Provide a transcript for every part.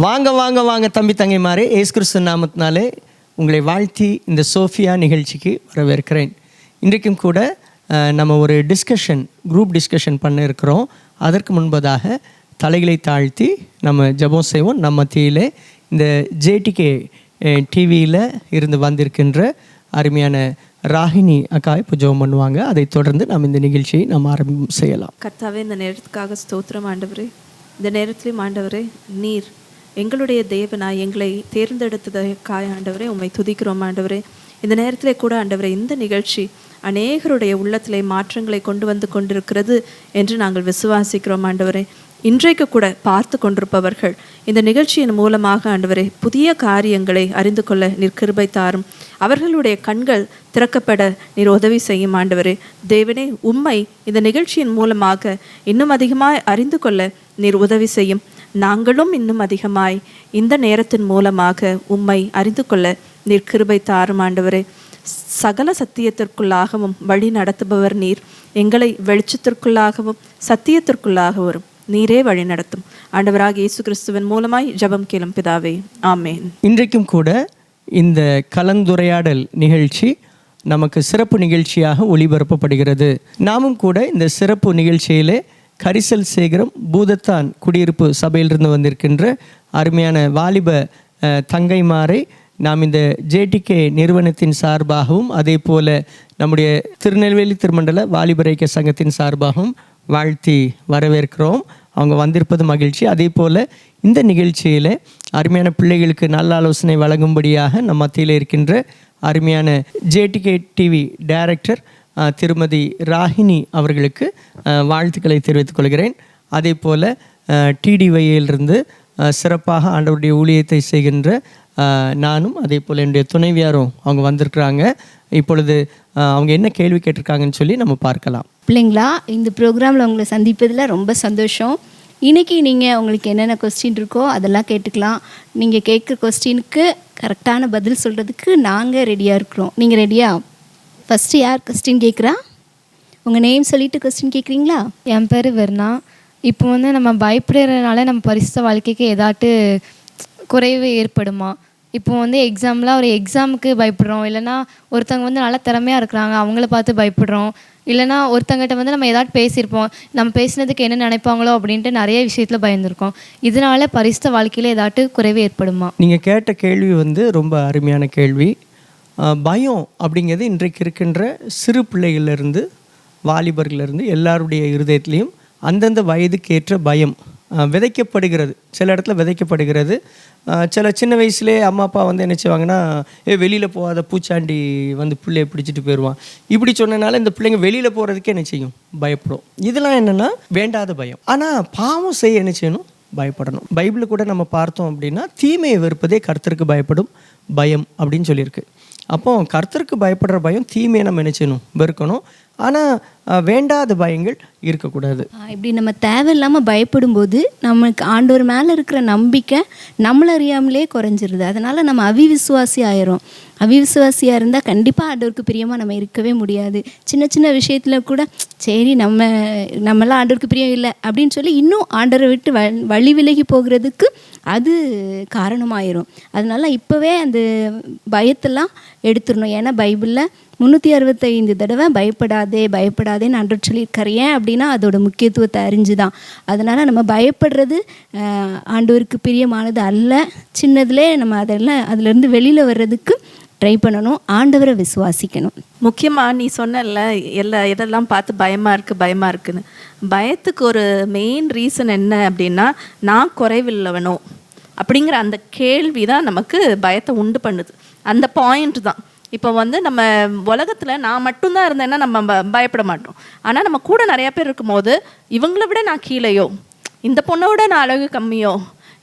வாங்க வாங்க வாங்க தம்பி தங்கைமாரே, இயேசு கிறிஸ்து நாமத்தினாலே உங்களை வாழ்த்தி இந்த சோஃபியா நிகழ்ச்சிக்கு வரவேற்கிறேன். இன்றைக்கும் கூட நம்ம ஒரு குரூப் டிஸ்கஷன் பண்ண இருக்கிறோம். அதற்கு முன்பதாக தலைகளை தாழ்த்தி நம்ம ஜெபம் செய்வோம். நம்ம மத்தியிலே இந்த ஜேடிகே டிவியில் இருந்து வந்திருக்கின்ற அருமையான ராகினி அக்கா இப்போ ஜெபம் பண்ணுவாங்க. அதை தொடர்ந்து நம்ம இந்த நிகழ்ச்சியை நம்ம ஆரம்பம் செய்யலாம். கர்த்தாவே, இந்த நேரத்துக்காக ஸ்தோத்திரம் ஆண்டவரே. இந்த நேரத்திலும் ஆண்டவரே, நீர் எங்களுடைய தேவனாய் எங்களை தேர்ந்தெடுத்ததற்காக ஆண்டவரே உம்மை துதிக்கிறோம் ஆண்டவரே. இந்த நேரத்திலே கூட ஆண்டவரே, இந்த நிகழ்ச்சி அநேகருடைய உள்ளத்திலே மாற்றங்களை கொண்டு வந்து கொண்டிருக்கிறது என்று நாங்கள் விசுவாசிக்கிறோம் ஆண்டவரே. இன்றைக்கு கூட பார்த்து கொண்டிருப்பவர்கள் இந்த நிகழ்ச்சியின் மூலமாக ஆண்டவரே புதிய காரியங்களை அறிந்து கொள்ள நீர் கிருபை தாரும். அவர்களுடைய கண்கள் திறக்கப்பட நீர் உதவி செய்யும் ஆண்டவரே. தேவனே, உம்மை இந்த நிகழ்ச்சியின் மூலமாக இன்னும் அதிகமாய் அறிந்து கொள்ள நீர் உதவி செய்யும். நாங்களும் இன்னும் அதிகமாய் இந்த நேரத்தின் மூலமாக உம்மை அறிந்து கொள்ள நீர் கிருபை தாரும் ஆண்டவரே. சகல சத்தியத்திற்குள்ளாகவும் வழி நடத்துபவர் நீர். எங்களை வெளிச்சத்திற்குள்ளாகவும் சத்தியத்திற்குள்ளாகவும் நீரே வழி நடத்தும். ஆண்டவராக இயேசு கிறிஸ்துவின் மூலமாய் ஜெபம் கேளும் பிதாவே, ஆமேன். இன்றைக்கும் கூட இந்த கலந்துரையாடல் நிகழ்ச்சி நமக்கு சிறப்பு நிகழ்ச்சியாக ஒளிபரப்பப்படுகிறது. நாமும் கூட இந்த சிறப்பு நிகழ்ச்சியிலே கரிசல் சேகரம் பூதத்தான் குடியிருப்பு சபையிலிருந்து வந்திருக்கின்ற அருமையான வாலிப தங்கைமாரை நாம் இந்த ஜேடிகே நிறுவனத்தின் சார்பாகவும் அதே போல் நம்முடைய திருநெல்வேலி திருமண்டல வாலிபர் ஐக்கிய சங்கத்தின் சார்பாகவும் வாழ்த்தி வரவேற்கிறோம். அவங்க வந்திருப்பது மகிழ்ச்சி. அதே போல் இந்த நிகழ்ச்சியில் அருமையான பிள்ளைகளுக்கு நல்ல ஆலோசனை வழங்கும்படியாக நம் மத்தியில் இருக்கின்ற அருமையான ஜேடிகே டிவி டைரக்டர் திருமதி ராகினி அவர்களுக்கு வாழ்த்துக்களை தெரிவித்துக் கொள்கிறேன். அதே போல் டிடிவையிலிருந்து சிறப்பாக ஆண்டவருடைய ஊழியத்தை செய்கின்ற நானும் அதே போல் என்னுடைய துணைவியாரும் அவங்க வந்திருக்கிறாங்க. இப்பொழுது அவங்க என்ன கேள்வி கேட்டிருக்காங்கன்னு சொல்லி நம்ம பார்க்கலாம். பிள்ளைங்களா, இந்த ப்ரோக்ராமில் உங்களை சந்திப்பதில் ரொம்ப சந்தோஷம். இன்றைக்கி நீங்கள் உங்களுக்கு என்னென்ன கொஸ்டின் இருக்கோ அதெல்லாம் கேட்டுக்கலாம். நீங்கள் கேட்குற கொஸ்டினுக்கு கரெக்டான பதில் சொல்கிறதுக்கு நாங்கள் ரெடியாக இருக்கிறோம். நீங்கள் ரெடியா? ஃபஸ்ட்டு யார் கொஸ்டின் கேட்குறா? உங்கள் நேம் சொல்லிவிட்டு கொஸ்டின் கேட்குறீங்களா? என் பேர் வெர்னா. இப்போ நம்ம பயப்படுறதுனால நம்ம பரிசுத்த வாழ்க்கைக்கு ஏதாட்டு குறைவு ஏற்படுமா? இப்போ எக்ஸாம்லாம் ஒரு எக்ஸாமுக்கு பயப்படுறோம், இல்லைனா ஒருத்தவங்க நல்லா திறமையாக இருக்கிறாங்க அவங்கள பார்த்து பயப்படுறோம், இல்லைனா ஒருத்தங்கிட்ட நம்ம ஏதாட்டு பேசியிருப்போம், நம்ம பேசினதுக்கு என்ன நினைப்பாங்களோ அப்படின்ட்டு நிறைய விஷயத்தில் பயந்துருக்கோம். இதனால பரிசுத்த வாழ்க்கையில் ஏதாட்டு குறைவு ஏற்படுமா? நீங்கள் கேட்ட கேள்வி ரொம்ப அருமையான கேள்வி. பயம் அப்படிங்கிறது இன்றைக்கு இருக்கின்ற சிறு பிள்ளைகளிலிருந்து வாலிபர்களிலிருந்து எல்லாருடைய இருதயத்துலேயும் அந்தந்த வயதுக்கு ஏற்ற பயம் விதைக்கப்படுகிறது. சில இடத்துல விதைக்கப்படுகிறது. சில சின்ன வயசுலேயே அம்மா அப்பா என்ன செய்வாங்கன்னா, வெளியில் போகாத பூச்சாண்டி பிள்ளையை பிடிச்சிட்டு போயிடுவான் இப்படி சொன்னனால இந்த பிள்ளைங்க வெளியில் போகிறதுக்கே என்ன செய்யும்? பயப்படும். இதெல்லாம் என்னென்னா வேண்டாத பயம். ஆனால் பாவம் செய்ய என்ன செய்யணும்? பயப்படணும். பைபிளில் கூட நம்ம பார்த்தோம் அப்படின்னா தீமையை வெறுப்பதே கர்த்தருக்கு பயப்படும் பயம் அப்படின்னு சொல்லியிருக்கு. அப்போ கர்த்தருக்கு பயப்படுற பயம், தீமையை நம்ம என்ன செய்யணும்? வெறுக்கணும். ஆனால் வேண்டாத பயங்கள் இருக்கக்கூடாது. இப்படி நம்ம தேவையில்லாமல் பயப்படும்போது நமக்கு ஆண்டவர் மேலே இருக்கிற நம்பிக்கை நம்மளை அறியாமலே குறைஞ்சிருது. அதனால் நம்ம அவிவிசுவாசி ஆயிரும். அவிவிசுவாசியாக இருந்தால் கண்டிப்பாக ஆண்டவருக்கு பிரியமாக நம்ம இருக்கவே முடியாது. சின்ன சின்ன விஷயத்தில் கூட சரி நம்மளாம் ஆண்டவருக்கு பிரியம் இல்லை அப்படின்னு சொல்லி இன்னும் ஆண்டவரை விட்டு வழி விலகி போகிறதுக்கு அது காரணமாயிரும். அதனால் இப்போவே அந்த பயத்தெல்லாம் எடுத்துடணும். ஏன்னா பைபிளில் 365 தடவை பயப்படாதேன்னு ஆண்டவர் சொல்லியிருக்காரு. ஏன் அப்படின்னா அதோட முக்கியத்துவத்தை அறிஞ்சு தான். அதனால் நம்ம பயப்படுறது ஆண்டவருக்கு பிரியமானது அல்ல. சின்னதுலே நம்ம அதிலேருந்து வெளியில் வர்றதுக்கு ட்ரை பண்ணணும். ஆண்டவரை விசுவாசிக்கணும். முக்கியமாக நீ சொன்னல எதெல்லாம் பார்த்து பயமாக இருக்குன்னு. பயத்துக்கு ஒரு மெயின் ரீசன் என்ன அப்படின்னா, நான் குறைவில்லவனோ அப்படிங்கிற அந்த கேள்வி தான் நமக்கு பயத்தை உண்டு பண்ணுது. அந்த பாயிண்ட் தான். இப்போ நம்ம உலகத்தில் நான் மட்டும்தான் இருந்தேன்னா நம்ம பயப்பட மாட்டோம். ஆனால் நம்ம கூட நிறையா பேர் இருக்கும்போது இவங்கள விட நான் கீழேயோ, இந்த பொண்ணோட நான் அழகு கம்மியோ,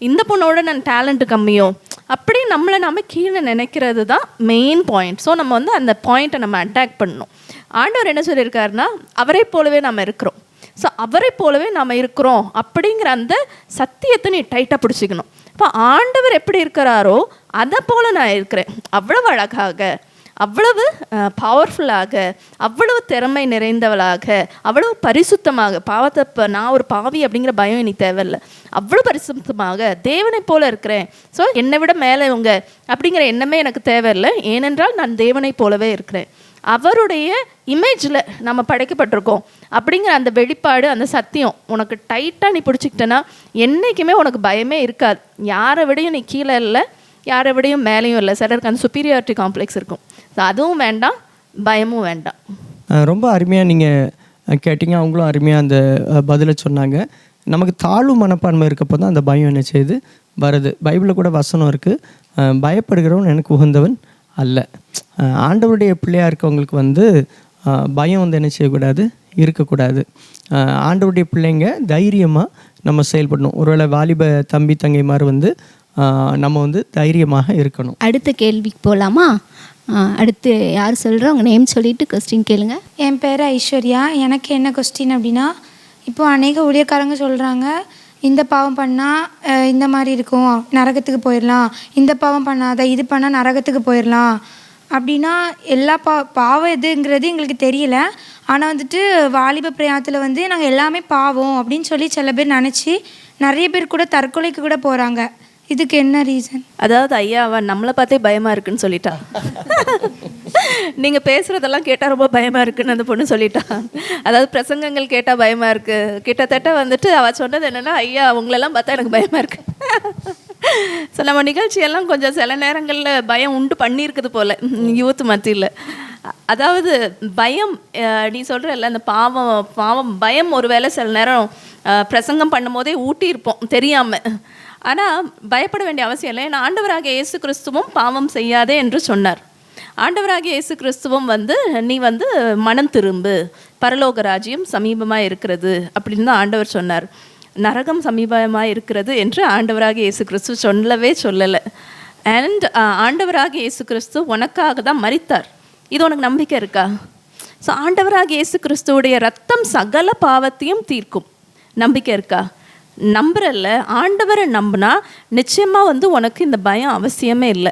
இந்த பொண்ணோட நான் டேலண்ட்டு கம்மியோ, அப்படி நம்மளை நம்ம கீழே நினைக்கிறது தான் மெயின் பாயிண்ட். ஸோ நம்ம அந்த பாயிண்ட்டை நம்ம அட்டாக் பண்ணணும். ஆண்டவர் என்ன சொல்லியிருக்காருன்னா, அவரை போலவே நம்ம இருக்கிறோம். ஸோ அவரை போலவே நம்ம இருக்கிறோம் அப்படிங்கிற அந்த சத்தியத்தை நீ டைட்டாக பிடிச்சிக்கணும். இப்போ ஆண்டவர் எப்படி இருக்கிறாரோ அதை போல் நான் இருக்கிறேன், அவ்வளவு அழகாக, அவ்வளவு பவர்ஃபுல்லாக, அவ்வளவு திறமை நிறைந்தவளாக, அவ்வளவு பரிசுத்தமாக, பாவத்தை நான் ஒரு பாவி அப்படிங்கிற பயம் எனக்கு தேவையில்லை, அவ்வளோ பரிசுத்தமாக தேவனை போல இருக்கிறேன். ஸோ என்னை விட மேலே இவங்க அப்படிங்கிற எண்ணமே எனக்கு தேவையில்லை, ஏனென்றால் நான் தேவனை போலவே இருக்கிறேன். அவருடைய இமேஜில் நம்ம படைக்கப்பட்டிருக்கோம் அப்படிங்கிற அந்த வெளிப்பாடு, அந்த சத்தியம் உனக்கு டைட்டாக நீ பிடிச்சிக்கிட்டேன்னா என்றைக்குமே உனக்கு பயமே இருக்காது. யாரை விடையும் நீ கீழே இல்லை, யாரை விடையும் மேலேயும் இல்லை. சிலருக்கு அந்த சுப்பீரியாரிட்டி காம்ப்ளெக்ஸ் இருக்கும். ஸோ அதுவும் வேண்டாம், பயமும் வேண்டாம். ரொம்ப அருமையாக நீங்கள் கேட்டீங்க, அவங்களும் அருமையாக அந்த பதிலை சொன்னாங்க. நமக்கு தாழ்வு மனப்பான்மை இருக்கப்போ தான் அந்த பயம் என்ன செய்யுது வருது. பைபிளில் கூட வசனம் இருக்குது, பயப்படுகிறவன் எனக்கு உகந்தவன் அல்ல. ஆண்டவருடைய பிள்ளையாக இருக்கவங்களுக்கு வந்து பயம் வந்து என்ன செய்யக்கூடாது, இருக்கக்கூடாது. ஆண்டவருடைய பிள்ளைங்க தைரியமாக நம்ம செயல்படணும். ஒருவேளை வாலிப தம்பி தங்கைமார் வந்து நம்ம வந்து தைரியமாக இருக்கணும். அடுத்த கேள்விக்கு போகலாமா? அடுத்து யார் சொல்கிறோம், அவங்க நேம் சொல்லிவிட்டு கொஸ்டின் கேளுங்க. என் பேர் ஐஸ்வர்யா. எனக்கு என்ன கொஸ்டின் அப்படின்னா, இப்போது அநேக ஊழியக்காரங்க சொல்கிறாங்க, இந்த பாவம் பண்ணால் இந்த மாதிரி இருக்கும், நரகத்துக்கு போயிடலாம், இந்த பாவம் பண்ணாத, இது பண்ணால் நரகத்துக்கு போயிடலாம் அப்படின்னா, எல்லா பாவம் எதுங்கிறது எங்களுக்கு தெரியல. ஆனால் வந்துட்டு வாலிப பிரயாணத்தில் வந்து நாங்கள் எல்லாமே பாவம் அப்படின்னு சொல்லி சில பேர் நினச்சி நிறைய பேர் கூட தற்கொலைக்கு கூட போகிறாங்க. இதுக்கு என்ன ரீசன்? அதாவது ஐயா, அவன் நம்மளை பார்த்தே பயமாக இருக்குன்னு சொல்லிட்டா. நீங்கள் பேசுகிறதெல்லாம் கேட்டால் ரொம்ப பயமாக இருக்குன்னு அந்த பொண்ணு சொல்லிட்டா. அதாவது பிரசங்கங்கள் கேட்டால் பயமாக இருக்குது. கிட்டத்தட்ட வந்துட்டு அவள் சொன்னது என்னென்னா, ஐயா உங்களெல்லாம் பார்த்தா எனக்கு பயமாக இருக்கு. ஸோ நம்ம நிகழ்ச்சியெல்லாம் கொஞ்சம் சில நேரங்களில் பயம் உண்டு பண்ணியிருக்குது போல் யூத் மத்தியில். அதாவது பயம், நீ சொல்கிறல்ல அந்த பாவம் பயம் ஒரு வேளை சில நேரம் பிரசங்கம் பண்ணும் போதே ஊட்டியிருப்போம் தெரியாமல். ஆனால் பயப்பட வேண்டிய அவசியம் இல்லை. ஏன்னா ஆண்டவராகிய இயேசு கிறிஸ்துவும் பாவம் செய்யாதே என்று சொன்னார். ஆண்டவராகிய இயேசு கிறிஸ்துவும் வந்து நீ வந்து மனம் திரும்பு, பரலோக ராஜ்யம் சமீபமாக இருக்கிறது அப்படின்னு தான் ஆண்டவர் சொன்னார். நரகம் சமீபமாக இருக்கிறது என்று ஆண்டவராகிய இயேசு கிறிஸ்து சொல்லலை. அண்ட் ஆண்டவராகிய இயேசு கிறிஸ்து உனக்காக தான் மரித்தார். இது உனக்கு நம்பிக்கை இருக்கா? ஸோ ஆண்டவராகிய இயேசு கிறிஸ்துவோடைய ரத்தம் சகல பாவத்தையும் தீர்க்கும். நம்பிக்கை இருக்கா? நம்புறல்ல. ஆண்டவரை நம்பினா நிச்சயமாக வந்து உனக்கு இந்த பயம் அவசியமே இல்லை.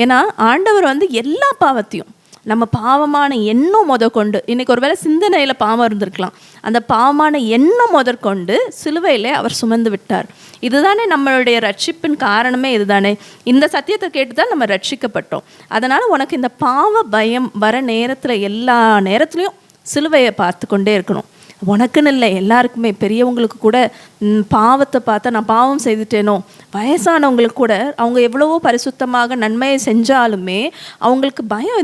ஏன்னா ஆண்டவர் வந்து எல்லா பாவத்தையும், நம்ம பாவமான எண்ணம் முதற்கொண்டு, இன்றைக்கி ஒரு வேளை சிந்தனையில் பாவம் இருந்திருக்கலாம், அந்த பாவமான எண்ணம் முதற்கொண்டு சிலுவையில் அவர் சுமந்து விட்டார். இதுதானே நம்மளுடைய ரட்சிப்பின் காரணமே இதுதானே. இந்த சத்தியத்தை கேட்டு தான் நம்ம ரட்சிக்கப்பட்டோம். அதனால் உனக்கு இந்த பாவ பயம் வர நேரத்தில் எல்லா நேரத்துலையும் சிலுவையை பார்த்து கொண்டே இருக்கணும். உனக்குன்னு இல்லை, எல்லாருக்குமே, பெரியவங்களுக்கு கூட பாவத்தை பார்த்தா நான் பாவம் செய்துட்டேனோ, வயசானவங்களுக்கு கூட அவங்க எவ்வளவோ பரிசுத்தமாக நன்மையை செஞ்சாலுமே அவங்களுக்கு பயம்,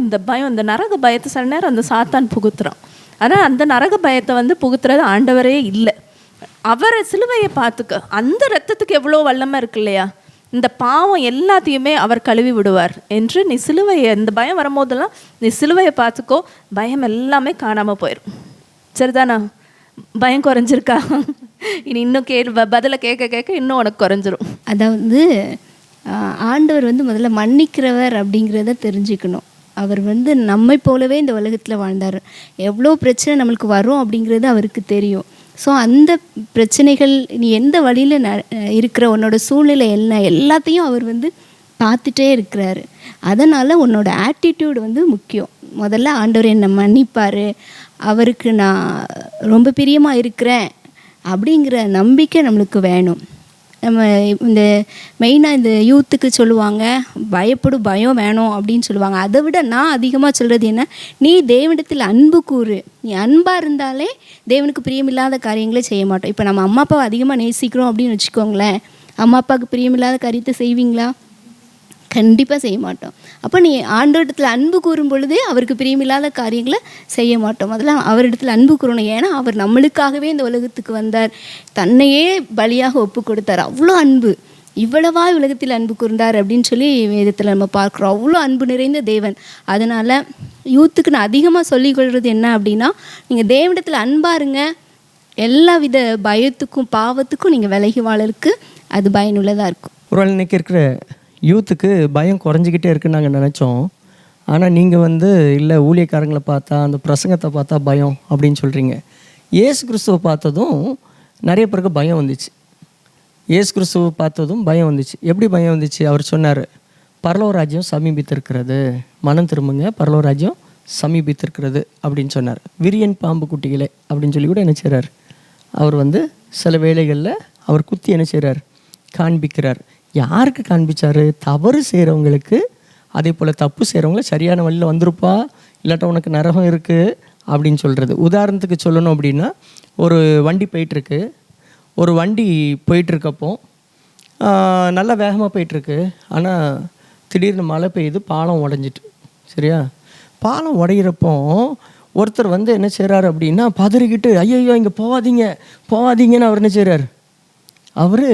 இந்த நரக பயத்தை சில நேரம் அந்த சாத்தான் புகுத்துறான். ஆனால் அந்த நரக பயத்தை வந்து புகுத்துறது ஆண்டவரே இல்லை. அவரை சிலுவையை பார்த்துக்க, அந்த ரத்தத்துக்கு எவ்வளோ வல்லமை இருக்கு இல்லையா. இந்த பாவம் எல்லாத்தையுமே அவர் கழுவி விடுவார் என்று நீ சிலுவையை, இந்த பயம் வரும்போதெல்லாம் நீ சிலுவையை பார்த்துக்கோ, பயம் எல்லாமே காணாமல் போயிடும். சரிதானா? பயம் குறைஞ்சிருக்கா? இனி இன்னும் பதிலை கேட்க இன்னும் உனக்கு குறைஞ்சிரும். அதாவது ஆண்டவர் வந்து முதல்ல மன்னிக்கிறவர் அப்படிங்கிறத தெரிஞ்சுக்கணும். அவர் வந்து நம்மை போலவே இந்த உலகத்தில் வாழ்ந்தார். எவ்வளோ பிரச்சனை நம்மளுக்கு வரும் அப்படிங்கிறது அவருக்கு தெரியும். ஸோ அந்த பிரச்சனைகள், நீ எந்த வழியில் இருக்கிற, உன்னோட சூழ்நிலை எல்லாத்தையும் அவர் வந்து பார்த்துட்டே இருக்கிறாரு. அதனால் உன்னோட ஆட்டிடியூடு வந்து முக்கியம். முதல்ல ஆண்டவர் என்னை மன்னிப்பார், அவருக்கு நான் ரொம்ப பிரியமாக இருக்கிறேன் அப்படிங்கிற நம்பிக்கை நம்மளுக்கு வேணும். நம்ம இந்த மெயினாக இந்த யூத்துக்கு சொல்லுவாங்க, பயம் வேணும் அப்படின்னு சொல்லுவாங்க. அதை விட நான் அதிகமாக சொல்கிறது என்ன, நீ தேவனிடத்தில் அன்பு கூறு. நீ அன்பாக இருந்தாலே தேவனுக்கு பிரியமில்லாத காரியங்களே செய்ய மாட்டோம். இப்போ நம்ம அம்மா அப்பாவை அதிகமாக நேசிக்கிறோம் அப்படின்னு வச்சுக்கோங்களேன், அம்மா அப்பாவுக்கு பிரியமில்லாத காரியத்தை செய்வீங்களா? கண்டிப்பாக செய்ய மாட்டோம். அப்போ நீ ஆண்டவரிடத்தில் அன்பு கூறும் பொழுதே அவருக்கு பிரியமில்லாத காரியங்களை செய்ய மாட்டோம். முதல்ல அவரிடத்தில் அன்பு கூறணும். ஏன்னா அவர் நம்மளுக்காகவே இந்த உலகத்துக்கு வந்தார், தன்னையே பலியாக ஒப்பு கொடுத்தார். அவ்வளோ அன்பு, இவ்வளவா உலகத்தில் அன்பு கூர்ந்தார் அப்படின்னு சொல்லி வேதத்தில் நம்ம பார்க்குறோம். அவ்வளோ அன்பு நிறைந்த தேவன். அதனால் யூத்துக்கு நான் அதிகமாக சொல்லிக்கொள்வது என்ன அப்படின்னா, நீங்கள் தேவனிடத்தில் அன்பாக இருங்க. எல்லா வித பயத்துக்கும் பாவத்துக்கும் நீங்கள் விலகி வாழறதுக்கு அது பயனுள்ளதாக இருக்கும். ஒரு இன்னைக்கு இருக்கிற யூத்துக்கு பயம் குறைஞ்சிக்கிட்டே இருக்குன்னு நாங்கள் நினச்சோம். ஆனால் நீங்கள் வந்து இல்லை, ஊழியக்காரங்களை பார்த்தா, அந்த பிரசங்கத்தை பார்த்தா பயம் அப்படின்னு சொல்கிறீங்க. இயேசு கிறிஸ்துவை பார்த்ததும் நிறைய பேருக்கு பயம் வந்துச்சு. இயேசு கிறிஸ்துவை பார்த்ததும் பயம் வந்துச்சு. எப்படி பயம் வந்துச்சு? அவர் சொன்னார், பரலோராஜ்யம் சமீபித்திருக்கிறது, மனம் திரும்புங்க, பரலோராஜ்யம் சமீபித்திருக்கிறது அப்படின்னு சொன்னார். விரியன் பாம்பு குட்டிகளே அப்படின்னு சொல்லி கூட என்ன செய்கிறார், அவர் வந்து சில வேளைகளில் அவர் குத்தி என்ன செய்கிறார், காண்பிக்கிறார். யாருக்கு காண்பிச்சார்? தவறு செய்கிறவங்களுக்கு. அதே போல் தப்பு செய்கிறவங்கள சரியான வழியில் வந்திருப்பா, இல்லாட்ட உனக்கு நரகம் இருக்குது அப்படின்னு சொல்கிறது. உதாரணத்துக்கு சொல்லணும் அப்படின்னா, ஒரு வண்டி போயிட்டுருக்கு, ஒரு வண்டி போயிட்டுருக்கப்போ நல்லா வேகமாக போயிட்டுருக்கு. ஆனால் திடீர்னு மழை பெய்யுது, பாலம் உடஞ்சிட்டு. சரியா? பாலம் உடையிறப்போ ஒருத்தர் வந்து என்ன செய்கிறார் அப்படின்னா பதறிக்கிட்டு, ஐயோ இங்கே போகாதீங்க போகாதீங்கன்னு அவர் என்ன செய்கிறார், அவர்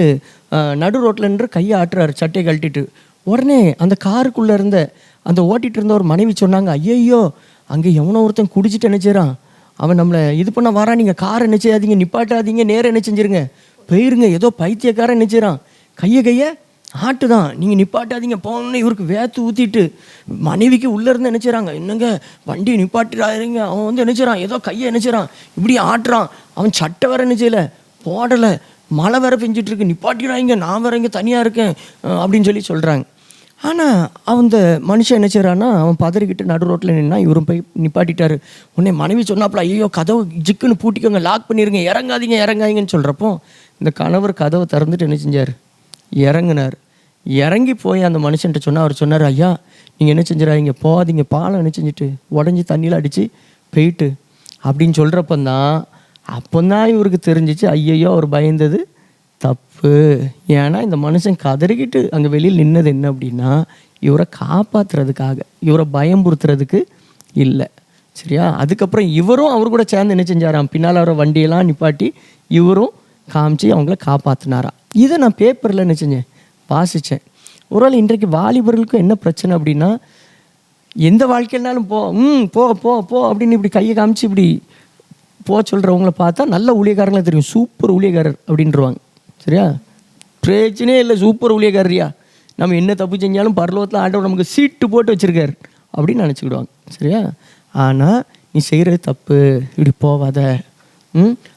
நடு ரோட்டில் நின்று கையை ஆட்டுறாரு சட்டையை கழட்டிட்டு. உடனே அந்த காருக்குள்ளே இருந்த அந்த ஓட்டிகிட்டு இருந்த ஒரு மனைவி சொன்னாங்க, ஐயோ அங்கே எவனோ ஒருத்தன் குடிச்சிட்டு என்ன செய்கிறான், அவன் நம்மளை இது பண்ண வரான், நீங்கள் காரை என்ன செய்யாதீங்க, நிப்பாட்டாதீங்க, நேரம் என்ன செஞ்சுருங்க, போயிருங்க, ஏதோ பைத்தியக்காரன் என்ன செய்கிறான், கையை ஆட்டு தான், நீங்கள் நிப்பாட்டாதீங்க போகணுன்னு இவருக்கு வேத்து ஊற்றிட்டு மனைவிக்கு உள்ளே இருந்து என்ன செய்கிறாங்க, என்னங்க வண்டியை நிப்பாட்டிடாதீங்க, அவன் வந்து என்ன செய்கிறான், ஏதோ கையை என்ன செய்கிறான், இப்படி ஆட்டுறான், அவன் சட்டை வேற என்ன செய்யலை போடலை, மழை வேற பெஞ்சிட்ருக்கு, நிப்பாட்டிடாதீங்க, நான் வேற இங்கே தனியாக இருக்கேன் அப்படின்னு சொல்லி சொல்கிறாங்க. ஆனால் அந்த மனுஷன் என்ன செய்கிறான்னா, அவன் பதறிக்கிட்டு நடு ரோட்டில் நின்னா, இவரும் போய் நிப்பாட்டிட்டாரு. உடனே மனைவி சொன்னாப்புல, ஐயோ கதவு ஜிக்குன்னு பூட்டிக்கோங்க, லாக் பண்ணிடுங்க, இறங்காதீங்கன்னு சொல்கிறப்போ இந்த கணவர் கதவை திறந்துட்டு என்ன செஞ்சார், இறங்குனார். இறங்கி போய் அந்த மனுஷன்ட்ட சொன்னால், அவர் சொன்னார், ஐயா நீங்கள் என்ன செஞ்சிடாதீங்க, போகாதீங்க, பாலம் என்ன செஞ்சுட்டு உடஞ்சி தண்ணியில் அடித்து போயிட்டு அப்படின்னு சொல்கிறப்பந்தான் அப்போந்தான் இவருக்கு தெரிஞ்சிச்சு, ஐயையோ அவர் பயந்தது தப்பு. ஏன்னா இந்த மனுஷன் கதறிக்கிட்டு அங்கே வெளியில் நின்னது என்ன அப்படின்னா, இவரை காப்பாற்றுறதுக்காக, இவரை பயம்புறுத்துறதுக்கு இல்லை. சரியா? அதுக்கப்புறம் இவரும் அவர் கூட சேர்ந்து என்ன செஞ்சாராம், பின்னால் அவரை வண்டியெல்லாம் நிப்பாட்டி இவரும் காமிச்சு அவங்கள காப்பாற்றினாராம். இதை நான் பேப்பரில் என்ன செஞ்சேன், வாசித்தேன். ஒருவேளை இன்றைக்கு வாலிபர்களுக்கும் என்ன பிரச்சனை அப்படின்னா, எந்த வாழ்க்கையினாலும் போ போ போ போ அப்படின்னு இப்படி கையை காமிச்சு இப்படி சொல்கிறவங்கள பார்த்தா நல்ல ஊழியக்காரங்களே தெரியும், சூப்பர் ஊழியக்காரர் அப்படின்றவாங்க. சரியா? பிரச்சனையே இல்லை, சூப்பர் ஊழியக்காரரியா, நம்ம என்ன தப்பு செஞ்சாலும் பரலோகத்தில் ஆண்டவர் நமக்கு சீட்டு போட்டு வச்சுருக்கார் அப்படின்னு நினச்சிக்கிடுவாங்க. சரியா? ஆனால் நீ செய்கிறது தப்பு, இப்படி போவாத,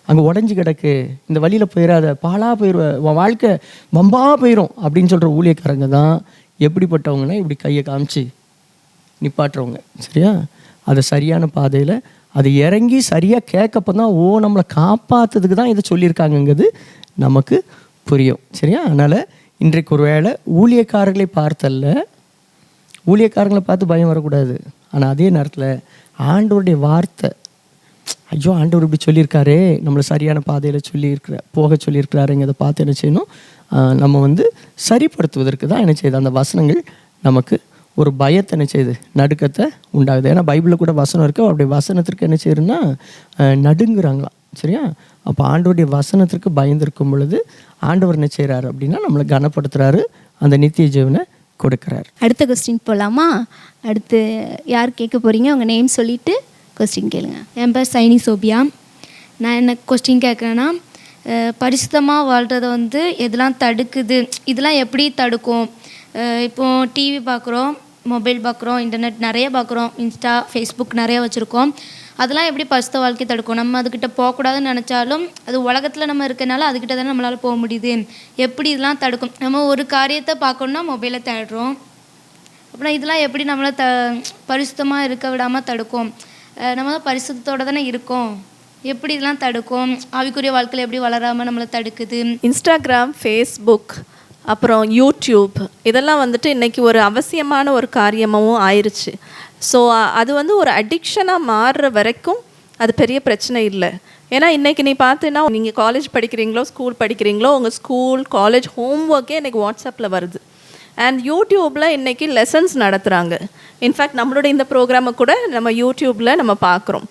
அங்கே உடஞ்சி கிடக்கு, இந்த வழியில் போயிடாத, பாலாக போயிடுவ, உன் வாழ்க்கை வம்பாக போயிடும் அப்படின்னு சொல்கிற ஊழியக்காரங்க தான் எப்படிப்பட்டவங்கன்னா இப்படி கையை காமிச்சு நிப்பாட்டுறவங்க. சரியா? அதை சரியான பாதையில் அது இறங்கி சரியாக கேட்கப்போ தான், ஓ நம்மளை காப்பாற்றுறதுக்கு தான் இதை சொல்லியிருக்காங்கங்கிறது நமக்கு புரியும். சரியா? அதனால் இன்றைக்கு ஒரு வேளை ஊழியக்காரர்களை பார்த்தல்ல, ஊழியக்காரங்களை பார்த்து பயம் வரக்கூடாது. ஆனால் அதே நேரத்தில் ஆண்டவருடைய வார்த்தை, ஐயோ ஆண்டவர் இப்படி சொல்லியிருக்காரே, நம்மளை சரியான பாதையில் போக சொல்லியிருக்கிறாருங்கிறத பார்த்து என்ன செய்யணும், நம்ம வந்து சரிப்படுத்துவதற்கு தான் என்ன செய்யுது, அந்த வசனங்கள் நமக்கு ஒரு பயத்தை என்ன செய்யுது, நடுக்கத்தை உண்டாகுது. ஏன்னா பைபிளில் கூட வசனம் இருக்குது, அவருடைய வசனத்திற்கு என்ன செய்யுதுன்னா நடுங்குறாங்களாம். சரியா? அப்போ ஆண்டவருடைய வசனத்திற்கு பயந்திருக்கும் பொழுது ஆண்டவர் என்ன செய்கிறாரு அப்படின்னா நம்மளை கனப்படுத்துகிறாரு, அந்த நித்திய ஜீவனை கொடுக்குறாரு. அடுத்த கொஸ்டின் போகலாமா? அடுத்து யார் கேட்க போகிறீங்க, உங்கள் நேம் சொல்லிவிட்டு கொஸ்டின் கேளுங்க. என் பேர் சைனி சோபியா. நான் என்ன கொஸ்டின் கேட்குறேன்னா, பரிசுத்தமாக வாழ்கிறத வந்து எதெல்லாம் தடுக்குது, இதெல்லாம் எப்படி தடுக்கும்? இப்போது டிவி பார்க்குறோம், மொபைல் பார்க்குறோம், இன்டர்நெட் நிறைய பார்க்குறோம், இன்ஸ்டா ஃபேஸ்புக் நிறைய வச்சுருக்கோம். அதெல்லாம் எப்படி பரிசுத்த வாழ்க்கை தடுக்கும்? நம்ம அதுக்கிட்ட போகக்கூடாதுன்னு நினச்சாலும் அது உலகத்தில் நம்ம இருக்கனால அதுக்கிட்ட தானே நம்மளால் போக முடியுது. எப்படி இதெல்லாம் தடுக்கும்? நம்ம ஒரு காரியத்தை பார்க்கணுன்னா மொபைலை தேடுறோம். அப்புறம் இதெல்லாம் எப்படி நம்மளை பரிசுத்தமாக இருக்க விடாமல் தடுக்கும்? நம்ம தான் பரிசுத்தத்தோடு தானே இருக்கோம், எப்படி இதெல்லாம் தடுக்கும்? ஆவிக்குரிய வாழ்க்கையில் எப்படி வளராமல் நம்மளை தடுக்குது? இன்ஸ்டாகிராம், ஃபேஸ்புக், அப்புறம் யூடியூப், இதெல்லாம் வந்துட்டு இன்றைக்கி ஒரு அவசியமான ஒரு காரியமாகவும் ஆயிடுச்சு. ஸோ அது வந்து ஒரு அடிக்ஷனாக மாறுற வரைக்கும் அது பெரிய பிரச்சனை இல்லை. ஏன்னா இன்றைக்கி நீ பார்த்தீங்கன்னா, நீங்கள் காலேஜ் படிக்கிறீங்களோ ஸ்கூல் படிக்கிறீங்களோ, உங்கள் ஸ்கூல் காலேஜ் ஹோம் ஒர்க்கே இன்றைக்கி வாட்ஸ்அப்பில் வருது. அண்ட் யூடியூப்பில் இன்றைக்கி லெசன்ஸ் நடத்துகிறாங்க. இன்ஃபேக்ட் நம்மளோட இந்த ப்ரோக்ராமை கூட நம்ம யூடியூப்பில் நம்ம பார்க்குறோம்.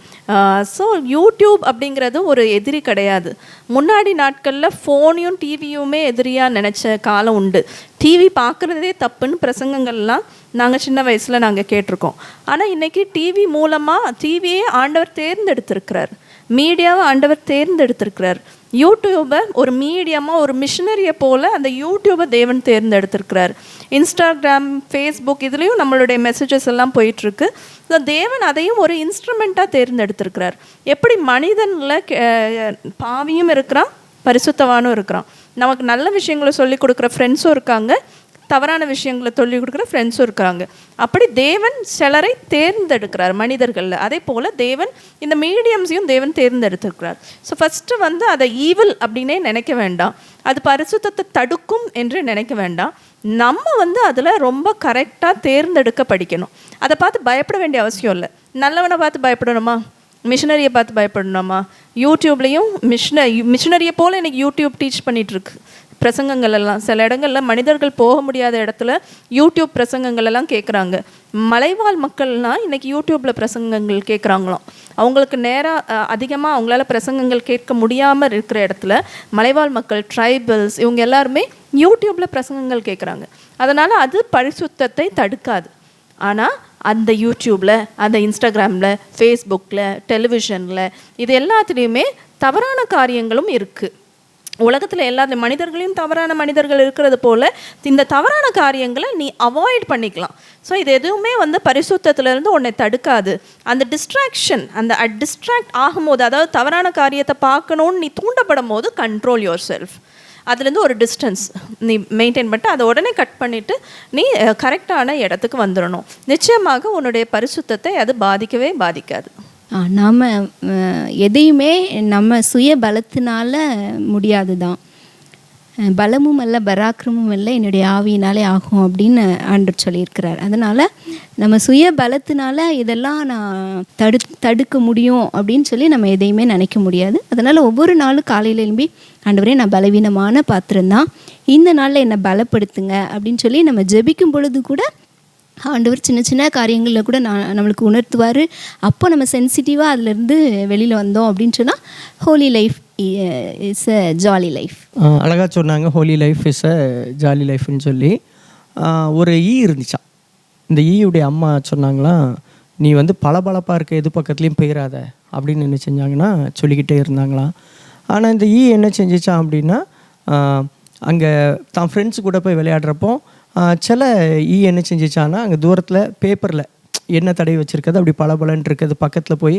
ஸோ யூடியூப் அப்படிங்கிறது ஒரு எதிரி கிடையாது. முன்னாடி நாட்களில் ஃபோனையும் டிவியுமே எதிரியாக நினச்ச காலம் உண்டு. டிவி பார்க்குறதே தப்புன்னு பிரசங்கங்கள்லாம் நாங்கள் சின்ன வயசில் நாங்கள் கேட்டிருக்கோம். ஆனால் இன்றைக்கி டிவி மூலமாக டிவியே ஆண்டவர் தேர்ந்தெடுத்திருக்கிறார், மீடியாவை ஆண்டவர் தேர்ந்தெடுத்திருக்கிறார். யூடியூபை ஒரு மீடியமாக, ஒரு மிஷினரியை போல் அந்த யூடியூபை தேவன் தேர்ந்தெடுத்திருக்கிறார். இன்ஸ்டாகிராம், ஃபேஸ்புக் இதுலேயும் நம்மளுடைய மெசேஜஸ் எல்லாம் போயிட்டுருக்கு. ஸோ தேவன் அதையும் ஒரு இன்ஸ்ட்ருமெண்ட்டாக தேர்ந்தெடுத்திருக்கிறார். எப்படி மனிதனில் பாவியும் இருக்கிறான், பரிசுத்தவானும் இருக்கிறான். நமக்கு நல்ல விஷயங்களை சொல்லி கொடுக்குற ஃப்ரெண்ட்ஸும் இருக்காங்க, தவறான விஷயங்களை சொல்லிக் கொடுக்குற ஃப்ரெண்ட்ஸும் இருக்கிறாங்க. அப்படி தேவன் சிலரை தேர்ந்தெடுக்கிறார் மனிதர்களில். அதே போல் தேவன் இந்த மீடியம்ஸையும் தேவன் தேர்ந்தெடுத்திருக்கிறார். ஸோ ஃபஸ்ட்டு வந்து அதை ஈவில் அப்படின்னே நினைக்க வேண்டாம், அது பரிசுத்தத்தை தடுக்கும் என்று நினைக்க வேண்டாம். நம்ம வந்து அதில் ரொம்ப கரெக்டாக தேர்ந்தெடுக்க படிக்கணும். அதை பார்த்து பயப்பட வேண்டிய அவசியம் இல்லை. நல்லவனை பார்த்து பயப்படணுமா, மிஷினரியை பார்த்து பயப்படணுமா? யூடியூப்லேயும் மிஷினரியை போல் இன்றைக்கி யூடியூப் டீச் பண்ணிகிட்ருக்கு பிரசங்கங்கள் எல்லாம். சில இடங்களில் மனிதர்கள் போக முடியாத இடத்துல யூடியூப் பிரசங்கங்கள் எல்லாம் கேட்குறாங்க. மலைவாழ் மக்கள்னால் இன்றைக்கி யூடியூப்பில் பிரசங்கங்கள் கேட்குறாங்களாம். அவங்களுக்கு நேராக அதிகமாக அவங்களால பிரசங்கங்கள் கேட்க முடியாமல் இருக்கிற இடத்துல மலைவாழ் மக்கள், ட்ரைபல்ஸ், இவங்க எல்லாருமே யூடியூப்பில் பிரசங்கங்கள் கேட்குறாங்க. அதனால் அது பரிசுத்தத்தை தடுக்காது. ஆனால் அந்த யூடியூப்பில், அந்த இன்ஸ்டாகிராமில், ஃபேஸ்புக்கில், டெலிவிஷனில், இது எல்லாத்துலேயுமே தவறான காரியங்களும் இருக்குது. உலகத்தில் எல்லா மனிதர்களையும் தவறான மனிதர்கள் இருக்கிறது போல் இந்த தவறான காரியங்களை நீ அவாய்ட் பண்ணிக்கலாம். ஸோ இது எதுவுமே வந்து பரிசுத்தத்திலேருந்து உன்னை தடுக்காது. அந்த டிஸ்ட்ராக்ஷன், அந்த டிஸ்ட்ராக்ட் ஆகும்போது, அதாவது தவறான காரியத்தை பார்க்கணுன்னு நீ தூண்டப்படும் போது கண்ட்ரோல் யுவர் செல்ஃப். அதுலேருந்து ஒரு டிஸ்டன்ஸ் நீ மெயின்டைன் பண்ணிட்டு அதை உடனே கட் பண்ணிவிட்டு நீ கரெக்டான இடத்துக்கு வந்துடணும். நிச்சயமாக உன்னுடைய பரிசுத்தத்தை அது பாதிக்கவே பாதிக்காது. நாம் எதையுமே நம்ம சுய பலத்தினால முடியாது தான். பலமும் அல்ல பராக்கிரமும் இல்லை, என்னுடைய ஆவியினாலே ஆகும் அப்படின்னு ஆண்டவர் சொல்லியிருக்கிறார். அதனால் நம்ம சுய பலத்தினால இதெல்லாம் நான் தடுக்க முடியும் அப்படின்னு சொல்லி நம்ம எதையுமே நினைக்க முடியாது. அதனால் ஒவ்வொரு நாளும் காலையில் எழும்பி, ஆண்டவரே நான் பலவீனமான பாத்திரம்தான், இந்த நாளில் என்னை பலப்படுத்துங்க அப்படின்னு சொல்லி நம்ம ஜெபிக்கும் பொழுது கூட ஆண்டவர் சின்ன சின்ன காரியங்களில் கூட நம்மளுக்கு உணர்த்துவார். அப்போ நம்ம சென்சிட்டிவாக அதிலேருந்து வெளியில் வந்தோம் அப்படின்னு சொன்னால் holy life is a jolly life. அழகாக சொன்னாங்க, holy life is a jolly லைஃப்னு சொல்லி. ஒரு இருந்துச்சான். இந்த ஈயுடைய அம்மா சொன்னாங்களாம், நீ வந்து பளபளப்பாக இருக்க எது பக்கத்துலேயும் போயிடாத அப்படின்னு என்ன செஞ்சாங்கன்னா சொல்லிக்கிட்டே இருந்தாங்களாம். ஆனால் இந்த என்ன செஞ்சிச்சான் அப்படின்னா, அங்கே தான் ஃப்ரெண்ட்ஸ் கூட போய் விளையாடுறப்போ சில என்ன செஞ்சிச்சான்னா அங்கே தூரத்தில் பேப்பரில் எண்ணெய் தடவி வச்சுருக்கிறது அப்படி பளபளன்னு இருக்கிறது பக்கத்தில் போய்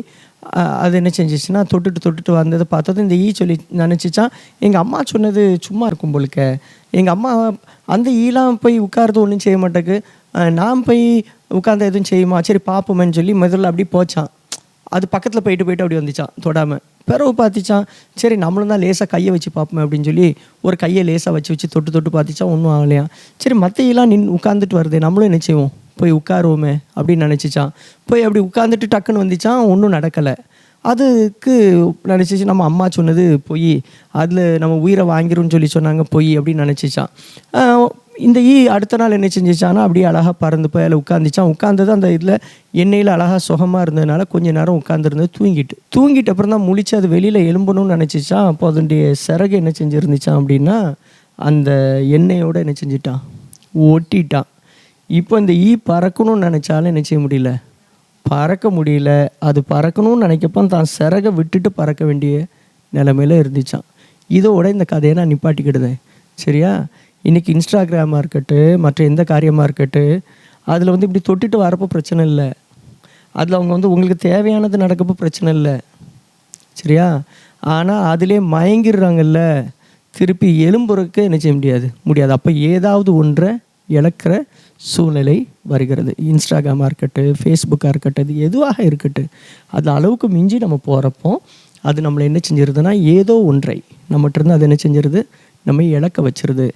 அது என்ன செஞ்சிச்சுன்னா தொட்டுட்டு வந்ததை பார்த்தது இந்த சொல்லி நினச்சிச்சான், எங்கள் அம்மா சொன்னது சும்மா இருக்கும் போலுக்க, எங்கள் அம்மா அந்த ஈலாம் போய் உட்கார்றது ஒன்றும் செய்ய மாட்டேக்கு, நான் போய் உட்கார்ந்து எதுவும் செய்யுமா, சரி பார்ப்போமேன்னு சொல்லி முதல்ல அப்படி போச்சான். அது பக்கத்தில் போயிட்டு அப்படி வந்துச்சான் தொடாமல். பிறகு பார்த்துச்சான், சரி நம்மளும் தான் லேசாக கையை வச்சு பார்ப்போமே அப்படின்னு சொல்லி ஒரு கையை லேசாக வச்சு தொட்டு பார்த்துச்சான், ஒன்றும் ஆகலையா. சரி மற்றையெல்லாம் உட்காந்துட்டு வருது, நம்மளும் என்ன செய்வோம், போய் உட்காருவோமே அப்படின்னு நினச்சிச்சான். போய் அப்படி உட்காந்துட்டு டக்குன்னு வந்துச்சான், ஒன்றும் நடக்கலை. அதுக்கு நினச்சிச்சு நம்ம அம்மா சொன்னது பொய், அதில் நம்ம உயிரை வாங்கிரும்னு சொல்லி சொன்னாங்க பொய் அப்படின்னு நினச்சிச்சான். இந்த அடுத்த நாள் என்ன செஞ்சிச்சான்னா அப்படியே அழகாக பறந்து போய் அதில் உட்காந்துச்சான். உட்காந்தது அந்த இதில் எண்ணெயில் அழகாக சுகமாக இருந்ததுனால கொஞ்சம் நேரம் உட்காந்துருந்தது. தூங்கிட்டு அப்புறம் தான் முழிச்சு அது வெளியில் எலும்பணும்னு நினச்சிச்சான். அப்போ அதனுடைய சிறகு என்ன செஞ்சுருந்துச்சான் அப்படின்னா அந்த எண்ணெயோடு என்ன செஞ்சிட்டான், ஒட்டிட்டான். இப்போ இந்த பறக்கணும்னு நினச்சாலும் என்ன செய்ய முடியல, பறக்க முடியல. அது பறக்கணும்னு நினைக்கப்போ தான் சிறகை விட்டுட்டு பறக்க வேண்டிய நிலைமையில் இருந்துச்சான். இதோட இந்த கதையை நான் நிப்பாட்டிக்கிடுதேன், சரியா? இன்றைக்கி இன்ஸ்டாகிராமாக இருக்கட்டும், மற்ற எந்த காரியமாக இருக்கட்டும், அதில் வந்து இப்படி தொட்டுட்டு வரப்போ பிரச்சனை இல்லை, அதில் அவங்க வந்து உங்களுக்கு தேவையானது நடக்கப்போ பிரச்சனை இல்லை, சரியா? ஆனால் அதிலே மயங்கிடுறாங்கல்ல, திருப்பி எலும்புறக்கு என்ன செய்ய முடியாது. அப்போ ஏதாவது ஒன்றை இழக்கிற சூழ்நிலை வருகிறது. இன்ஸ்டாகிராமாக இருக்கட்டும், ஃபேஸ்புக்காக இருக்கட்டும், இது எதுவாக இருக்கட்டும், அது அளவுக்கு மிஞ்சி நம்ம போகிறப்போ அது நம்மளை என்ன செஞ்சிருதுன்னா ஏதோ ஒன்றை நம்மகிட்ட அது என்ன செஞ்சிருது, நம்ம இழக்க வச்சிருது.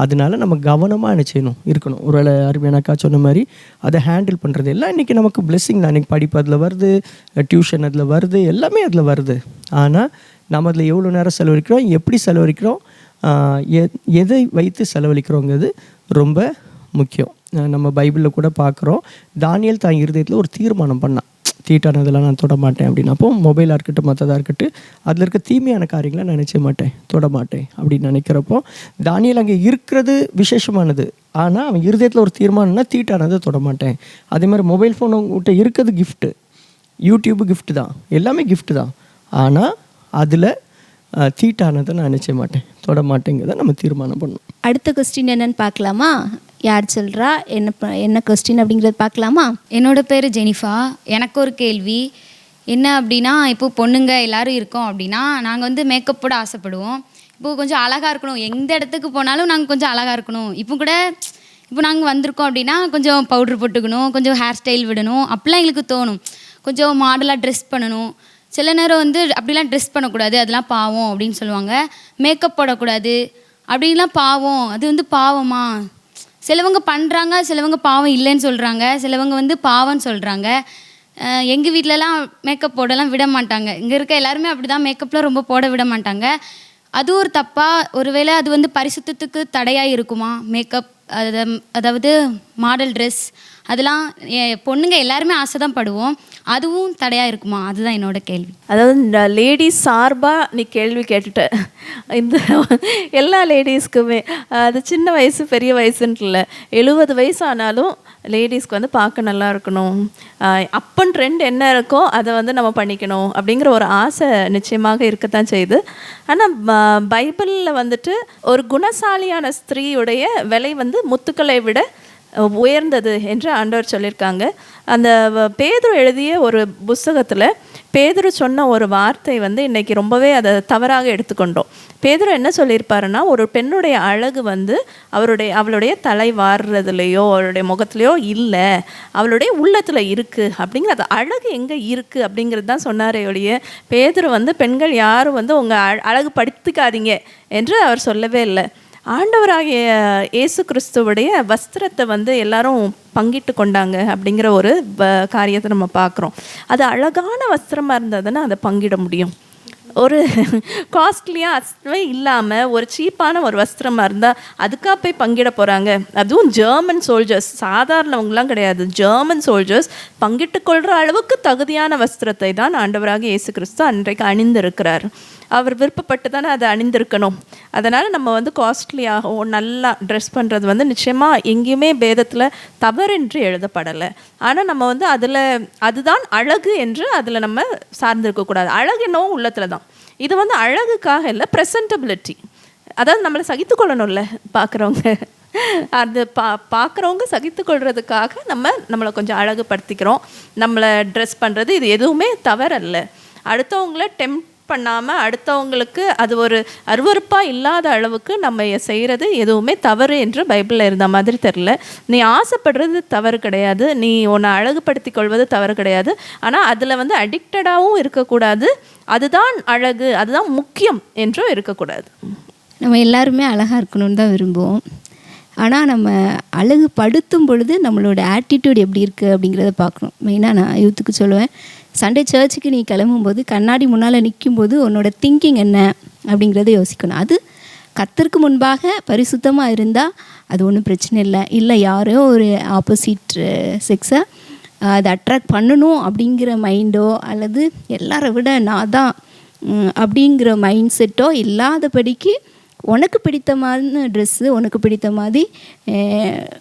அதனால நம்ம கவனமாக என்ன செய்யணும், இருக்கணும். ஒரு வேளை அருமையானக்கா சொன்ன மாதிரி அதை ஹேண்டில் பண்ணுறது எல்லாம் இன்றைக்கி நமக்கு பிளெஸ்ஸிங் தான். இன்றைக்கி படிப்பு அதில் வருது, டியூஷன் அதில் வருது, எல்லாமே அதில் வருது. ஆனால் நம்ம அதில் எவ்வளோ நேரம் செலவழிக்கிறோம், எப்படி செலவழிக்கிறோம், எதை வைத்து செலவழிக்கிறோங்கிறது ரொம்ப முக்கியம். நம்ம பைபிளில் கூட பார்க்குறோம், தானியேல் தான் இருதயத்தில் ஒரு தீர்மானம் பண்ணான், தீட்டானதெல்லாம் நான் தொட மாட்டேன் அப்படின்னு. அப்போ மொபைலாக இருக்கட்டும், மற்றதாக இருக்கட்டும், அதில் இருக்க தீமையான காரியங்களை நான் நினச்ச மாட்டேன், தொட மாட்டேன் அப்படின்னு நினைக்கிறப்போ தானியேல் அங்கே இருக்கிறது விசேஷமானது. ஆனால் அவன் இருதயத்தில் ஒரு தீர்மானம்னா தீட்டானதை தொட மாட்டேன். அதே மாதிரி மொபைல் ஃபோன் உங்கள்கிட்ட இருக்கிறது கிஃப்ட்டு, யூடியூப்பு கிஃப்ட்டு தான், எல்லாமே கிஃப்ட்டு தான். ஆனால் அதில் தீட்டானதை நான் நினச்ச மாட்டேன், தொட மாட்டேங்கிறத நம்ம தீர்மானம் பண்ணணும். அடுத்த கொஸ்டின் என்னன்னு பார்க்கலாமா? யார் சொல்கிறா, என்ன கொஸ்டின் அப்படிங்கிறது பார்க்கலாமா? என்னோட பேர் ஜெனிஃபா. எனக்கு ஒரு கேள்வி என்ன அப்படின்னா, இப்போது பொண்ணுங்க எல்லோரும் இருக்கோம் அப்படின்னா நாங்கள் வந்து மேக்கப் போட ஆசைப்படுவோம். இப்போது கொஞ்சம் அழகாக இருக்கணும், எந்த இடத்துக்கு போனாலும் நாங்கள் கொஞ்சம் அழகாக இருக்கணும். இப்போ கூட இப்போ நாங்கள் வந்திருக்கோம் அப்படின்னா கொஞ்சம் பவுட்ரு போட்டுக்கணும், கொஞ்சம் ஹேர் ஸ்டைல் விடணும், அப்படிலாம் எங்களுக்கு தோணும். கொஞ்சம் மாடலாக ட்ரெஸ் பண்ணணும். சில நேரம் வந்து அப்படிலாம் ட்ரெஸ் பண்ணக்கூடாது, அதெல்லாம் பாவம் அப்படின்னு சொல்லுவாங்க. மேக்கப் போடக்கூடாது அப்படின்லாம் பாவம், அது வந்து பாவமா? சிலவங்க பண்ணுறாங்க, சிலவங்க பாவம் இல்லைன்னு சொல்கிறாங்க, சிலவங்க வந்து பாவம்னு சொல்கிறாங்க. எங்கள் வீட்டிலலாம் மேக்கப் போடலாம் விட மாட்டாங்க. இங்கே இருக்க எல்லாருமே அப்படி தான், மேக்கப்லாம் ரொம்ப போட விட மாட்டாங்க. அது ஒரு தப்பா? ஒருவேளை அது வந்து பரிசுத்தத்துக்கு தடையாக இருக்குமா? மேக்கப் அதாவது மாடல் ட்ரெஸ் அதெல்லாம் பொண்ணுங்க எல்லாருமே ஆசை தான் படுவோம், அதுவும் தடையாக இருக்குமா? அதுதான் என்னோட கேள்வி. அதாவது லேடிஸ் சார்பாக நீ கேள்வி கேட்டுட்ட. இந்த எல்லா லேடிஸ்க்குமே அது சின்ன வயசு பெரிய வயசுன்ட்டு இல்லை, 70 வயசு ஆனாலும் லேடிஸ்க்கு வந்து பார்க்க நல்லா இருக்கணும், அப்பன் ட்ரெண்ட் என்ன இருக்கோ அதை வந்து நம்ம பண்ணிக்கணும் அப்படிங்கிற ஒரு ஆசை நிச்சயமாக இருக்கத்தான் செய்யுது. ஆனால் பைபிளில் வந்துட்டு ஒரு குணசாலியான ஸ்திரீயுடைய விலை வந்து முத்துக்களை விட உயர்ந்தது என்று ஆண்டவர் சொல்லியிருக்காங்க. அந்த பேதுரு எழுதிய ஒரு புஸ்தகத்தில் பேதுரு சொன்ன ஒரு வார்த்தை வந்து இன்றைக்கி ரொம்பவே அதை தவறாக எடுத்துக்கொண்டோம். பேதுரு என்ன சொல்லியிருப்பாருன்னா, ஒரு பெண்ணுடைய அழகு வந்து அவளுடைய தலை வாடுறதுலையோ அவளுடைய முகத்துலையோ இல்லை, அவளுடைய உள்ளத்தில் இருக்குது அப்படிங்கிற அது அழகு எங்கே இருக்குது அப்படிங்கிறது தான் சொன்னாரே ஒழிய பேதுரு வந்து பெண்கள் யாரும் வந்து உங்கள் அழகு படுத்திக்காதீங்க என்று அவர் சொல்லவே இல்லை. ஆண்டவராகிய இயேசு கிறிஸ்துவுடைய வஸ்திரத்தை வந்து எல்லாரும் பங்கிட்டு கொண்டாங்க அப்படிங்கிற ஒரு காரியத்தை நம்ம பார்க்குறோம். அது அழகான வஸ்திரமாக இருந்ததுன்னா அதை பங்கிட முடியும். ஒரு காஸ்ட்லியாக இல்லாமல் ஒரு சீப்பான ஒரு வஸ்திரமாக இருந்தால் அதுக்காக போய் பங்கிட போகிறாங்க. அதுவும் ஜெர்மன் சோல்ஜர்ஸ், சாதாரணவங்களாம் கிடையாது, ஜெர்மன் சோல்ஜர்ஸ் பங்கிட்டு கொள்கிற அளவுக்கு தகுதியான வஸ்திரத்தை தான் ஆண்டவராக இயேசு கிறிஸ்து அன்றைக்கு அணிந்திருக்கிறார். அவர் விருப்பப்பட்டு தானே அதை அணிந்திருக்கணும். அதனால் நம்ம வந்து காஸ்ட்லியாகவும் நல்லா ட்ரெஸ் பண்ணுறது வந்து நிச்சயமாக எங்கேயுமே பேதத்தில் தவறென்று எழுதப்படலை. ஆனால் நம்ம வந்து அதுதான் அழகு என்று அதில் நம்ம சார்ந்திருக்கக்கூடாது. அழகு என்னவோ உள்ளத்தில் தான். இது வந்து அழகுக்காக இல்லை, ப்ரெசன்டபிலிட்டி. அதாவது நம்மளை சகித்துக்கொள்ளணும்ல பார்க்குறவங்க, அது பார்க்குறவங்க சகித்துக்கொள்கிறதுக்காக நம்மளை கொஞ்சம் அழகுபடுத்திக்கிறோம். நம்மளை ட்ரெஸ் பண்ணுறது இது எதுவுமே தவறல்ல. அடுத்தவங்கள டெம்ப்ட் பண்ணாமல் அடுத்தவங்களுக்கு அது ஒரு அருவருப்பாக இல்லாத அளவுக்கு நம்ம செய்கிறது எதுவுமே தவறு என்று பைபிளில் இருந்த மாதிரி தெரில. நீ ஆசைப்படுறது தவறு கிடையாது, நீ உன்னை அழகுபடுத்தி கொள்வது தவறு கிடையாது. ஆனால் அதில் வந்து அடிக்டடாகவும் இருக்கக்கூடாது, அதுதான் அழகு, அதுதான் முக்கியம் என்றும் இருக்கக்கூடாது. நம்ம எல்லாருமே அழகாக இருக்கணும்னு தான் விரும்புவோம். ஆனால் நம்ம அழகுபடுத்தும் பொழுது நம்மளோட ஆட்டிடியூட் எப்படி இருக்குது அப்படிங்கிறத பார்க்கணும். மெயினாக நான் யூத்துக்கு சொல்லுவேன், சண்டே சர்ச்சுக்கு நீ கிளம்பும்போது கண்ணாடி முன்னால் நிற்கும்போது உன்னோட திங்கிங் என்ன அப்படிங்கிறத யோசிக்கணும். அது கர்த்தருக்கு முன்பாக பரிசுத்தமாக இருந்தால் அது ஒன்றும் பிரச்சனை இல்லை யாரோ ஒரு ஆப்போசிட் செக்ஸை அதை அட்ராக்ட் பண்ணணும் அப்படிங்கிற மைண்டோ அல்லது எல்லாரை விட நான் தான் அப்படிங்கிற மைண்ட் செட்டோ இல்லாதபடிக்கு உனக்கு பிடித்தமான ட்ரெஸ்ஸு, உனக்கு பிடித்த மாதிரி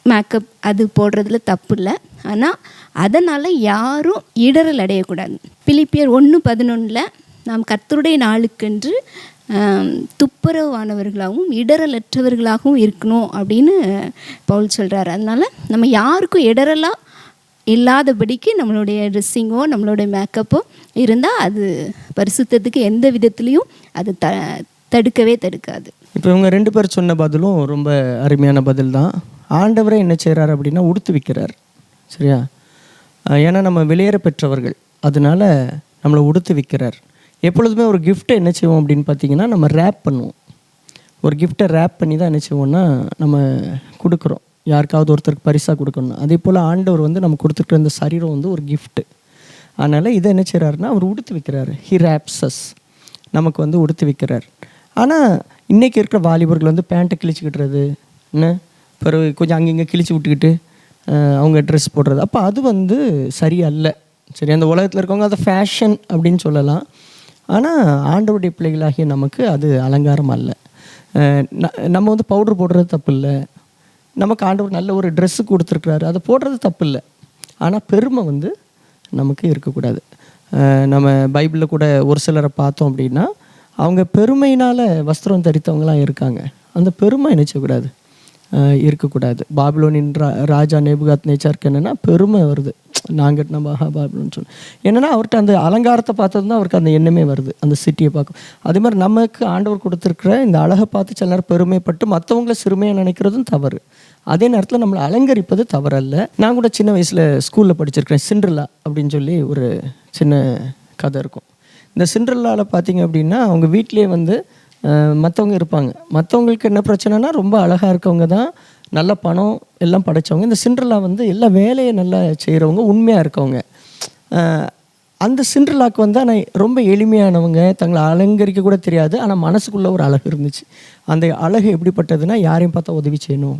மேக்கப் அது போடுறதுல தப்பு இல்லை. ஆனால் அதனால் யாரும் இடரல் அடையக்கூடாது. பிலிப்பியர் 1:11 நாம் கர்த்தருடைய நாளுக்கென்று துப்புரவானவர்களாகவும் இடரலற்றவர்களாகவும் இருக்கணும் அப்படின்னு பவுல் சொல்கிறார். அதனால் நம்ம யாருக்கும் இடரலாக இல்லாதபடிக்கு நம்மளுடைய ட்ரெஸ்ஸிங்கோ நம்மளுடைய மேக்கப்போ இருந்தால் அது பரிசுத்தத்துக்கு எந்த விதத்துலேயும் அது தடுக்கவே தடுக்காது. இப்போ இவங்க 2 பேர் சொன்ன பதிலும் ரொம்ப அருமையான பதில் தான். ஆண்டவரே என்ன செய்கிறார் அப்படின்னா உடுத்து வைக்கிறார். சரியா? ஏன்னா நம்ம வெளியேற பெற்றவர்கள், அதனால நம்மளை உடுத்து வைக்கிறார். எப்பொழுதுமே ஒரு கிஃப்ட்டை என்ன செய்வோம் அப்படின்னு பார்த்தீங்கன்னா நம்ம ரேப் பண்ணுவோம். ஒரு கிஃப்ட்டை ரேப் பண்ணி தான் என்ன செய்வோம்னா நம்ம கொடுக்குறோம், யாருக்காவது ஒருத்தருக்கு பரிசாக கொடுக்கணும். அதே போல் ஆண்டவர் வந்து நம்ம கொடுத்துருக்குற இந்த சரீரம் வந்து ஒரு கிஃப்ட்டு. அதனால் இதை என்ன செய்கிறாருன்னா அவர் உடுத்து வைக்கிறாரு. ஹி ரேப்ஸஸ், நமக்கு வந்து உடுத்து வைக்கிறார். ஆனால் இன்றைக்கி இருக்கிற வாலிபர்கள் வந்து பேண்ட்டை கிழிச்சிக்கிட்டுறது, என்ன பிறகு கொஞ்சம் அங்கங்கே கிழிச்சு விட்டுக்கிட்டு அவங்க ட்ரெஸ் போடுறது, அப்போ அது வந்து சரியல்ல. சரி, அந்த உலகத்தில் இருக்கவங்க அதை ஃபேஷன் அப்படின்னு சொல்லலாம். ஆனால் ஆண்டவருடைய பிள்ளைகளாகிய நமக்கு அது அலங்காரம் அல்ல. நம்ம வந்து பவுட்ரு போடுறது தப்பு இல்லை, நமக்கு ஆண்டவர் நல்ல ஒரு ட்ரெஸ்ஸு கொடுத்துருக்குறாரு, அதை போடுறது தப்பு இல்லை. ஆனால் பெருமை வந்து நமக்கு இருக்கக்கூடாது. நம்ம பைபிளில் கூட ஒரு சிலரை பார்த்தோம் அப்படின்னா அவங்க பெருமையினால் வஸ்திரம் தரித்தவங்களாம் இருக்காங்க. அந்த பெருமை நினைச்சக்கூடாது, இருக்கக்கூடாது. பாபிலோனின் ராஜா நேபுகாத் நேச்சாருக்கு என்னென்னா பெருமை வருது, நாங்கள் நம்ம பாபிலோன்னு சொல்லி என்னென்னா அவர்கிட்ட அந்த அலங்காரத்தை பார்த்தது தான் அவருக்கு அந்த எண்ணமே வருது, அந்த சிட்டியை பார்க்கும். அதே மாதிரி நமக்கு ஆண்டவர் கொடுத்துருக்குற இந்த அழகை பார்த்து சில நேரம் பெருமைப்பட்டு மற்றவங்கள சிறுமையாக நினைக்கிறதும் தவறு. அதே நேரத்தில் நம்மளை அலங்கரிப்பது தவறல்ல. நான் கூட சின்ன வயசில் ஸ்கூலில் படிச்சிருக்கிறேன். சிண்ட்ரெல்லா அப்படின்னு சொல்லி ஒரு சின்ன கதை இருக்கும். இந்த சிண்ட்ரெல்லாவில் பார்த்தீங்க அப்படின்னா அவங்க வீட்டிலே வந்து மற்றவங்க இருப்பாங்க. மற்றவங்களுக்கு என்ன பிரச்சனைனா ரொம்ப அழகாக இருக்கவங்க தான், நல்ல பணம் எல்லாம் படைச்சவங்க. இந்த சிண்ட்ரெல்லா வந்து எல்லா வேலையை நல்லா செய்கிறவங்க, உண்மையாக இருக்கவங்க. அந்த சிண்ட்ரெல்லாவுக்கு வந்து ஆனால் ரொம்ப எளிமையானவங்க, தங்களை அலங்கரிக்க கூட தெரியாது, ஆனால் மனசுக்குள்ளே ஒரு அழகு இருந்துச்சு. அந்த அழகு எப்படிப்பட்டதுன்னா, யாரையும் பார்த்தா உதவி செய்யணும்,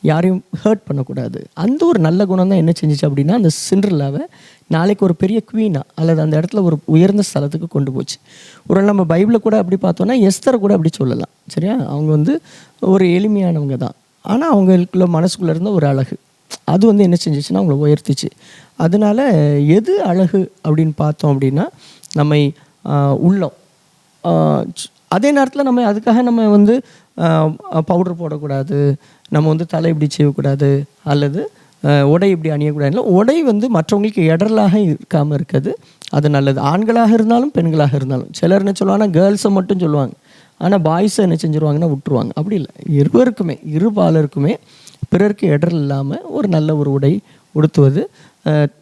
யாரையும் ஹர்ட் பண்ணக்கூடாது. அந்த ஒரு நல்ல குணம் தான் என்ன செஞ்சிச்சு அப்படின்னா, அந்த சிண்ட்ரெல்லாவை நாளைக்கு ஒரு பெரிய குவீனா அல்லது அந்த இடத்துல ஒரு உயர்ந்த ஸ்தலத்துக்கு கொண்டு போச்சு. ஒரு நம்ம பைபிளில் கூட அப்படி பார்த்தோன்னா எஸ்தரை கூட அப்படி சொல்லலாம். சரியா? அவங்க வந்து ஒரு எளிமையானவங்க தான், ஆனால் அவங்களுக்குள்ள மனசுக்குள்ளே இருந்த ஒரு அழகு அது வந்து என்ன செஞ்சிச்சுன்னா அவங்கள உயர்த்திச்சு. அதனால எது அழகு அப்படின்னு பார்த்தோம் அப்படின்னா, நம்மை உள்ளம். அதே நேரத்தில் நம்ம அதுக்காக நம்ம வந்து பவுடர் போடக்கூடாது, நம்ம வந்து தலை இப்படி செய்யக்கூடாது, அல்லது உடை இப்படி அணியக்கூடாது. இல்லை, உடை வந்து மற்றவங்களுக்கு இடரலாக இருக்காமல் இருக்குது, அது நல்லது. ஆண்களாக இருந்தாலும் பெண்களாக இருந்தாலும். சிலர் என்ன சொல்லுவாங்கன்னா கேர்ள்ஸை மட்டும் சொல்லுவாங்க, ஆனால் பாய்ஸை என்ன செஞ்சுருவாங்கன்னா விட்டுருவாங்க. அப்படி இல்லை, இருவருக்குமே, இரு பாலருக்குமே பிறருக்கு இடர் இல்லாமல் ஒரு நல்ல ஒரு உடை உடுத்துவது,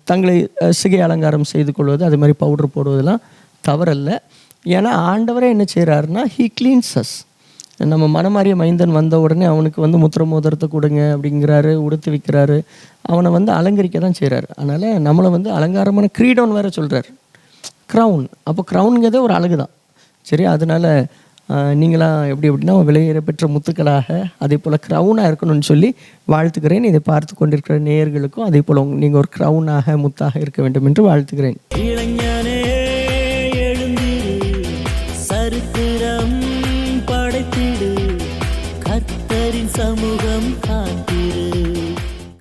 தங்களை சிகை அலங்காரம் செய்து கொள்வது, அது மாதிரி பவுடர் போடுவதெல்லாம் தவறல்ல. ஏன்னா ஆண்டவரே என்ன செய்கிறாருன்னா, ஹீ கிளீன்ஸ் அஸ். நம்ம மனமாறிய மைந்தன் வந்த உடனே அவனுக்கு வந்து முத்திர மோதிரத்தை கொடுங்க அப்படிங்கிறாரு, உடுத்து வைக்கிறாரு, அவனை வந்து அலங்கரிக்க தான் செய்கிறாரு. அதனால் நம்மளை வந்து அலங்காரமான கிரீடம்னு வேறு சொல்கிறார், க்ரௌன். அப்போ க்ரௌனுங்கிறதே ஒரு அழகு தான். சரி, அதனால் நீங்களாம் எப்படி எப்படின்னா விலையேற பெற்ற முத்துக்களாக அதே போல் க்ரௌனாக இருக்கணும்னு சொல்லி வாழ்த்துக்கிறேன். இதை பார்த்து கொண்டிருக்கிற நேயர்களுக்கும் அதே போல் நீங்கள் ஒரு க்ரௌனாக முத்தாக இருக்க வேண்டும் என்று வாழ்த்துக்கிறேன்.